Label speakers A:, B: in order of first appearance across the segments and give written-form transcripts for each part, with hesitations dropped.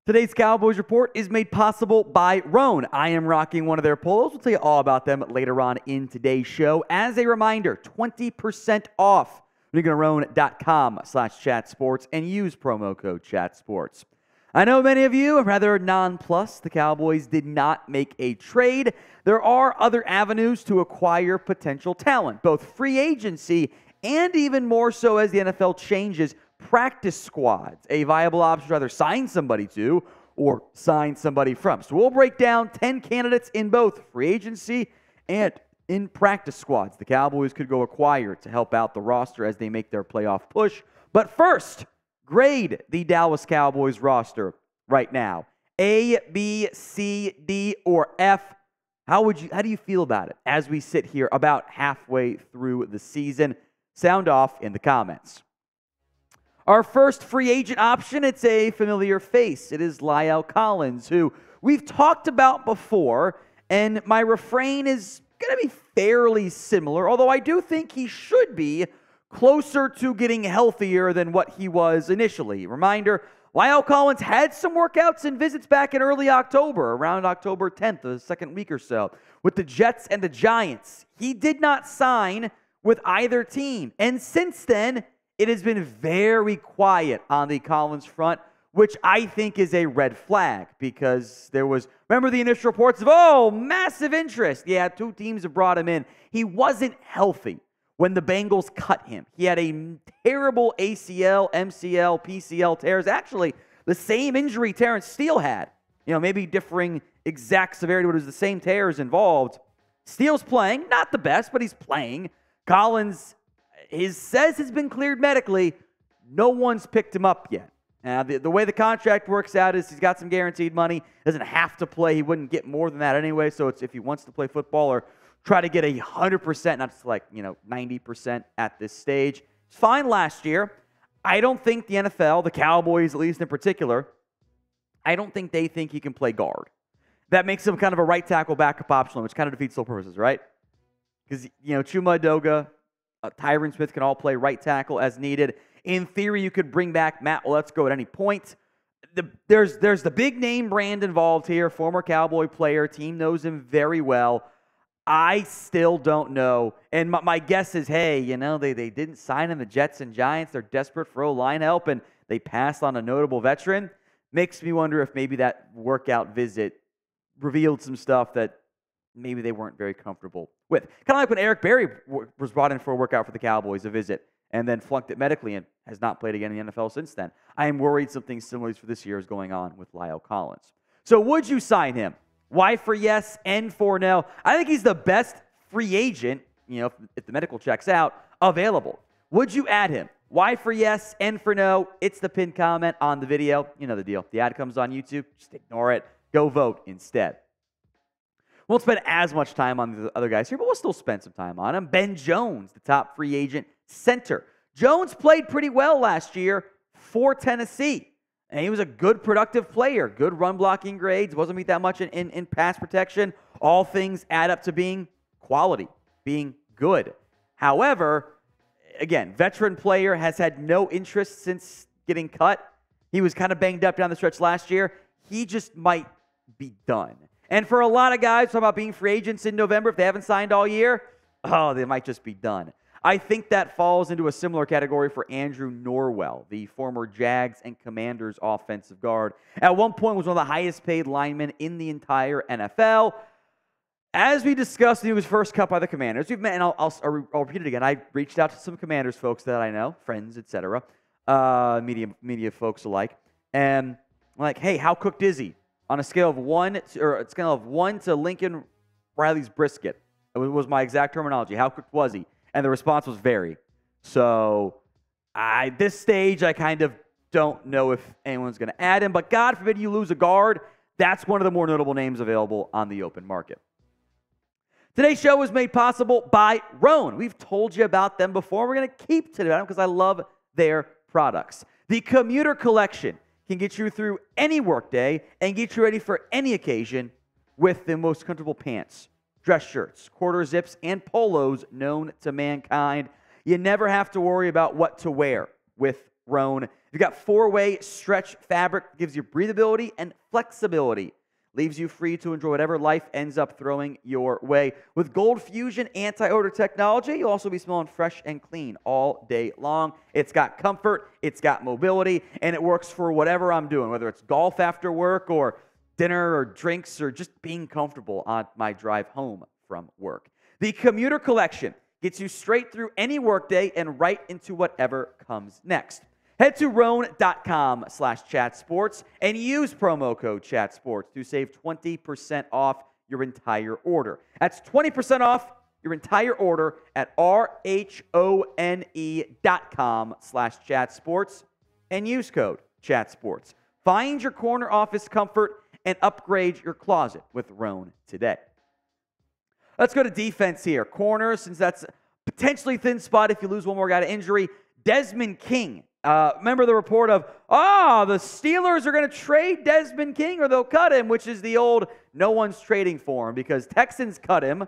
A: Today's Cowboys Report is made possible by Roan. I am rocking one of their polos. We'll tell you all about them later on in today's show. As a reminder, 20% off when you go to roan.com/chatsports and use promo code chatsports. I know many of you are rather nonplussed. The Cowboys did not make a trade. There are other avenues to acquire potential talent, both free agency and even more so as the NFL changes practice squads, a viable option to either sign somebody to or sign somebody from. So we'll break down 10 candidates in both free agency and in practice squads the Cowboys could go acquire to help out the roster as they make their playoff push. But first, grade the Dallas Cowboys roster right now. A, B, C, D, or F. How do you feel about it as we sit here about halfway through the season? Sound off in the comments. Our first free agent option, it's a familiar face. It is La'el Collins, who we've talked about before, and my refrain is going to be fairly similar, although I do think he should be closer to getting healthier than what he was initially. Reminder, La'el Collins had some workouts and visits back in early October, around October 10th, the second week or so, with the Jets and the Giants. He did not sign with either team, and since then, it has been very quiet on the Collins front, which I think is a red flag because remember the initial reports of, massive interest. Yeah, 2 teams have brought him in. He wasn't healthy when the Bengals cut him. He had a terrible ACL, MCL, PCL tears. Actually, the same injury Terrence Steele had. Maybe differing exact severity, but it was the same tears involved. Steele's playing, not the best, but he's playing. Collins says has been cleared medically. No one's picked him up yet. Now, the way the contract works out is he's got some guaranteed money. Doesn't have to play. He wouldn't get more than that anyway. So it's if he wants to play football or try to get 100%, not just 90% at this stage. It's fine last year. I don't think the NFL, the Cowboys at least in particular, I don't think they think he can play guard. That makes him kind of a right tackle backup option, which kind of defeats all purposes, right? Because, Chuma Edoga, Tyron Smith can all play right tackle as needed. In theory, you could bring back Matt Let's-Go at any point. There's the big name brand involved here, former Cowboy player. Team knows him very well. I still don't know. And my guess is, hey, they didn't sign him, the Jets and Giants. They're desperate for O-line help, and they passed on a notable veteran. Makes me wonder if maybe that workout visit revealed some stuff that maybe they weren't very comfortable with. Kind of like when Eric Berry was brought in for a workout for the Cowboys, a visit, and then flunked it medically and has not played again in the NFL since then. I am worried something similar for this year is going on with La'el Collins. So would you sign him? Y for yes, N for no. I think he's the best free agent, if the medical checks out, available. Would you add him? Y for yes, N for no. It's the pinned comment on the video. You know the deal. The ad comes on YouTube. Just ignore it. Go vote instead. Won't spend as much time on the other guys here, but we'll still spend some time on him. Ben Jones, the top free agent center. Jones played pretty well last year for Tennessee, and he was a good, productive player. Good run-blocking grades. Wasn't meet that much in pass protection. All things add up to being quality, being good. However, again, veteran player has had no interest since getting cut. He was kind of banged up down the stretch last year. He just might be done. And for a lot of guys, talking about being free agents in November, if they haven't signed all year, they might just be done. I think that falls into a similar category for Andrew Norwell, the former Jags and Commanders offensive guard. At one point was one of the highest paid linemen in the entire NFL. As we discussed, he was first cut by the Commanders. We've met, and I'll repeat it again. I reached out to some Commanders folks that I know, friends, etc., media folks alike, and I'm like, hey, how cooked is he? On a scale of 1 to Lincoln Riley's brisket. It was my exact terminology. How cooked was he? And the response was very. So, this stage, I kind of don't know if anyone's going to add him. But God forbid you lose a guard. That's one of the more notable names available on the open market. Today's show was made possible by Roan. We've told you about them before. We're going to keep to them because I love their products. The Commuter Collection can get you through any workday and get you ready for any occasion with the most comfortable pants, dress shirts, quarter zips, and polos known to mankind. You never have to worry about what to wear with Roan. You've got 4-way stretch fabric, gives you breathability and flexibility. Leaves you free to enjoy whatever life ends up throwing your way. With Gold Fusion anti-odor technology, you'll also be smelling fresh and clean all day long. It's got comfort, it's got mobility, and it works for whatever I'm doing, whether it's golf after work or dinner or drinks or just being comfortable on my drive home from work. The Commuter Collection gets you straight through any workday and right into whatever comes next. Head to roan.com/chatsports and use promo code chatsports to save 20% off your entire order. That's 20% off your entire order at RHONE.com/chatsports and use code chatsports. Find your corner office comfort and upgrade your closet with Roan today. Let's go to defense here. Corners, since that's a potentially thin spot if you lose one more guy to injury. Desmond King. Remember the report of, the Steelers are going to trade Desmond King or they'll cut him, which is the old no one's trading for him because Texans cut him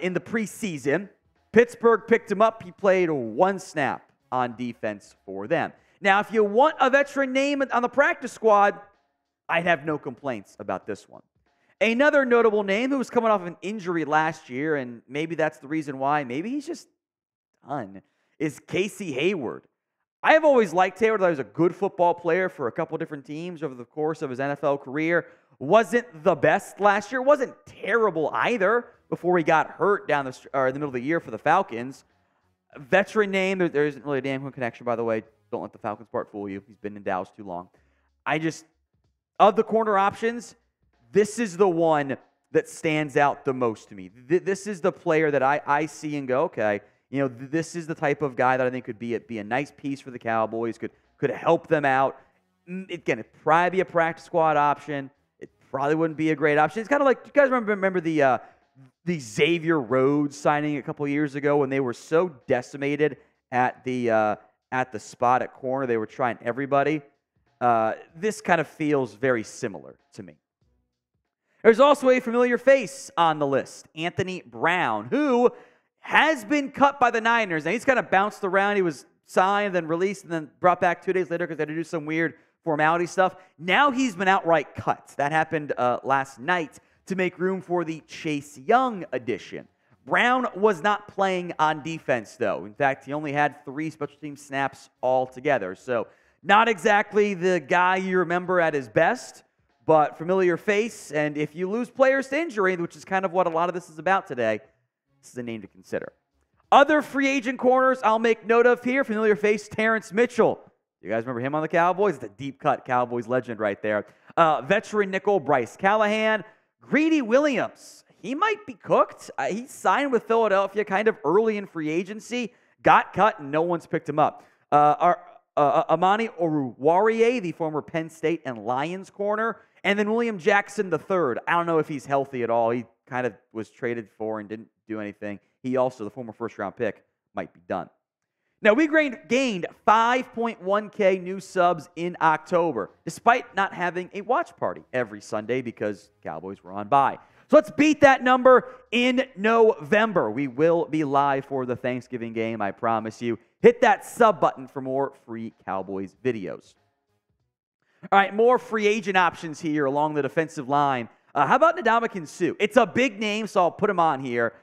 A: in the preseason. Pittsburgh picked him up. He played 1 snap on defense for them. Now, if you want a veteran name on the practice squad, I'd have no complaints about this one. Another notable name who was coming off of an injury last year, and maybe that's the reason why, maybe he's just done, is Casey Hayward. I have always liked Hayward. I was a good football player for a couple different teams over the course of his NFL career. Wasn't the best last year. Wasn't terrible either before he got hurt in the middle of the year for the Falcons. Veteran name. There isn't really a damn good connection, by the way. Don't let the Falcons part fool you. He's been in Dallas too long. Of the corner options, this is the one that stands out the most to me. This is the player that I see and go, okay, this is the type of guy that I think could be a nice piece for the Cowboys, could help them out. Again, it'd probably be a practice squad option. It probably wouldn't be a great option. It's kind of like, you guys remember the Xavier Rhodes signing a couple years ago when they were so decimated at the spot at corner, they were trying everybody. This kind of feels very similar to me. There's also a familiar face on the list, Anthony Brown, who has been cut by the Niners. Now, he's kind of bounced around. He was signed, then released, and then brought back 2 days later because they had to do some weird formality stuff. Now he's been outright cut. That happened last night to make room for the Chase Young addition. Brown was not playing on defense, though. In fact, he only had 3 special team snaps altogether. So not exactly the guy you remember at his best, but familiar face. And if you lose players to injury, which is kind of what a lot of this is about today, this is a name to consider. Other free agent corners I'll make note of here. Familiar face, Terrance Mitchell. You guys remember him on the Cowboys? It's a deep cut Cowboys legend right there. Veteran nickel, Bryce Callahan. Greedy Williams. He might be cooked. He signed with Philadelphia kind of early in free agency. Got cut and no one's picked him up. Amani Oruwariye, the former Penn State and Lions corner. And then William Jackson III. I don't know if he's healthy at all. He kind of was traded for and didn't do anything. He also, the former first-round pick, might be done. Now, we gained 5.1K new subs in October, despite not having a watch party every Sunday because Cowboys were on bye. So let's beat that number in November. We will be live for the Thanksgiving game, I promise you. Hit that sub button for more free Cowboys videos. All right, more free agent options here along the defensive line. How about Ndamukong Suh? It's a big name, so I'll put him on here.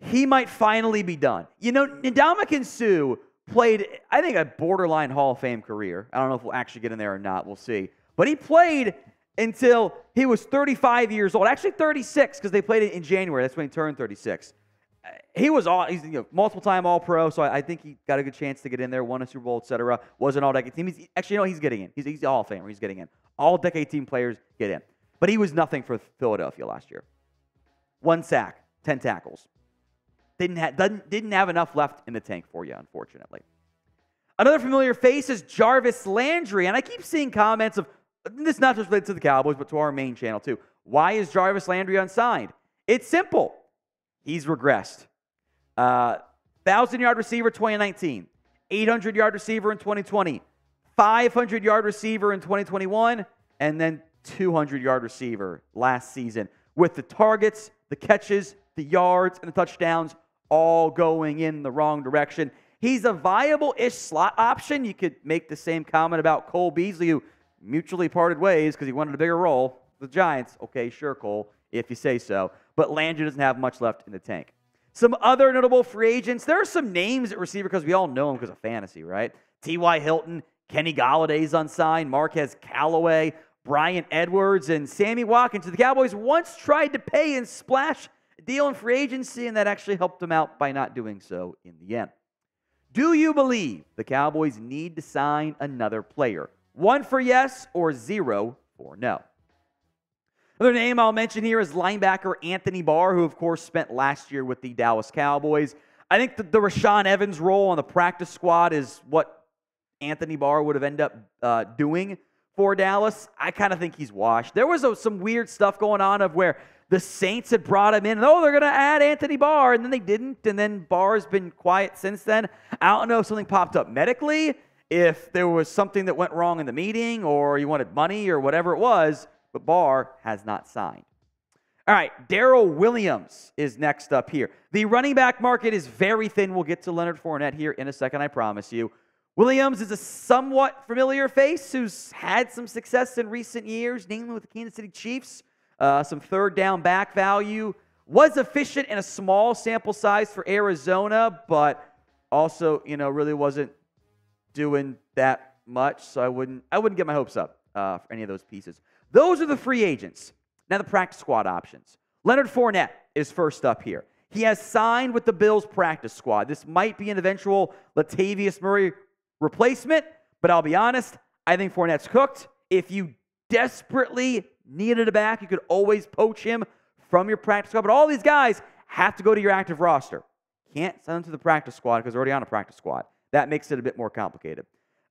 A: He might finally be done. Ndamukong Suh played, I think, a borderline Hall of Fame career. I don't know if we'll actually get in there or not. We'll see. But he played until he was 35 years old. Actually, 36, because they played it in January. That's when he turned 36. He's multiple-time All-Pro, so I think he got a good chance to get in there, won a Super Bowl, etc. Was an All-Decade team. He's getting in. He's a Hall of Famer. He's getting in. All-Decade team players get in. But he was nothing for Philadelphia last year. 1 sack, 10 tackles. Didn't have enough left in the tank for you, unfortunately. Another familiar face is Jarvis Landry, and I keep seeing comments of, this not just related to the Cowboys, but to our main channel too. Why is Jarvis Landry unsigned? It's simple. He's regressed. 1,000-yard receiver 2019, 800-yard receiver in 2020, 500-yard receiver in 2021, and then 200-yard receiver last season, with the targets, the catches, the yards, and the touchdowns all going in the wrong direction. He's a viable-ish slot option. You could make the same comment about Cole Beasley, who mutually parted ways because he wanted a bigger role with the Giants. Okay, sure, Cole, if you say so. But Landry doesn't have much left in the tank. Some other notable free agents. There are some names at receiver because we all know them because of fantasy, right? T.Y. Hilton, Kenny Galladay's unsigned, Marquez Callaway, Bryan Edwards, and Sammy Watkins. The Cowboys once tried to pay and splash a deal in free agency, and that actually helped them out by not doing so in the end. Do you believe the Cowboys need to sign another player? 1 for yes or 0 for no. Another name I'll mention here is linebacker Anthony Barr, who, of course, spent last year with the Dallas Cowboys. I think the Rashaan Evans role on the practice squad is what Anthony Barr would have ended up doing for Dallas. I kind of think he's washed. There was some weird stuff going on of where the Saints had brought him in, and they're going to add Anthony Barr, and then they didn't, and then Barr's been quiet since then. I don't know if something popped up medically, if there was something that went wrong in the meeting, or you wanted money, or whatever it was, but Barr has not signed. All right, Darrel Williams is next up here. The running back market is very thin. We'll get to Leonard Fournette here in a second, I promise you. Williams is a somewhat familiar face who's had some success in recent years, namely with the Kansas City Chiefs. Some third down back value. Was efficient in a small sample size for Arizona, but also, really wasn't doing that much. So I wouldn't get my hopes up for any of those pieces. Those are the free agents. Now the practice squad options. Leonard Fournette is first up here. He has signed with the Bills practice squad. This might be an eventual Latavius Murray replacement, but I'll be honest, I think Fournette's cooked. If you desperately needed a back, you could always poach him from your practice squad, but all these guys have to go to your active roster. Can't send them to the practice squad because they're already on a practice squad. That makes it a bit more complicated.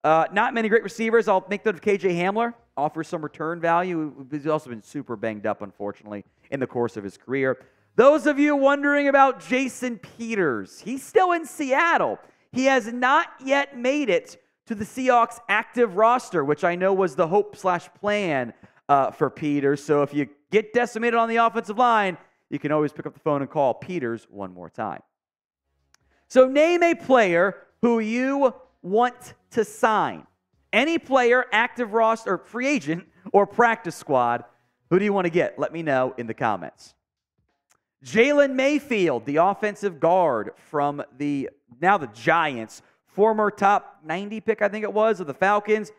A: Not many great receivers. I'll make note of KJ Hamler. Offers some return value. He's also been super banged up, unfortunately, in the course of his career. Those of you wondering about Jason Peters, he's still in Seattle. He has not yet made it to the Seahawks active roster, which I know was the hope/plan for Peters. So if you get decimated on the offensive line, you can always pick up the phone and call Peters one more time. So name a player who you want to sign. Any player, active roster, or free agent, or practice squad, who do you want to get? Let me know in the comments. Jalen Mayfield, the offensive guard from now the Giants, former top 90 pick, I think it was, of the Falcons.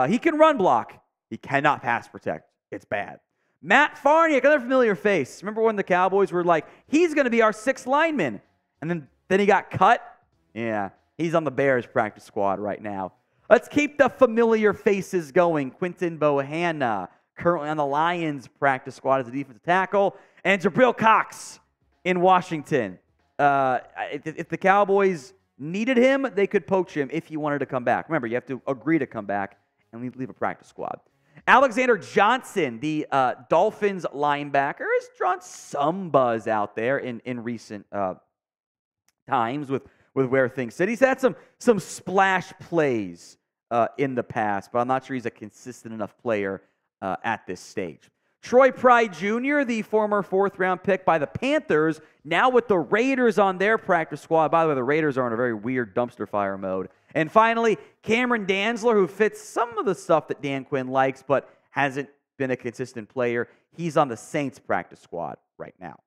A: He can run block. He cannot pass protect. It's bad. Matt Farniok, another familiar face. Remember when the Cowboys were like, he's going to be our 6th lineman, and then he got cut? Yeah, he's on the Bears practice squad right now. Let's keep the familiar faces going. Quinton Bohanna, currently on the Lions practice squad as a defensive tackle, and Jabril Cox in Washington. If the Cowboys needed him, they could poach him if he wanted to come back. Remember, you have to agree to come back and leave a practice squad. Alexander Johnson, the Dolphins linebacker, has drawn some buzz out there in recent times with where things sit. He's had some splash plays in the past, but I'm not sure he's a consistent enough player at this stage. Troy Pride Jr., the former 4th-round pick by the Panthers, now with the Raiders on their practice squad. By the way, the Raiders are in a very weird dumpster fire mode. And finally, Cameron Dantzler, who fits some of the stuff that Dan Quinn likes, but hasn't been a consistent player. He's on the Saints practice squad right now.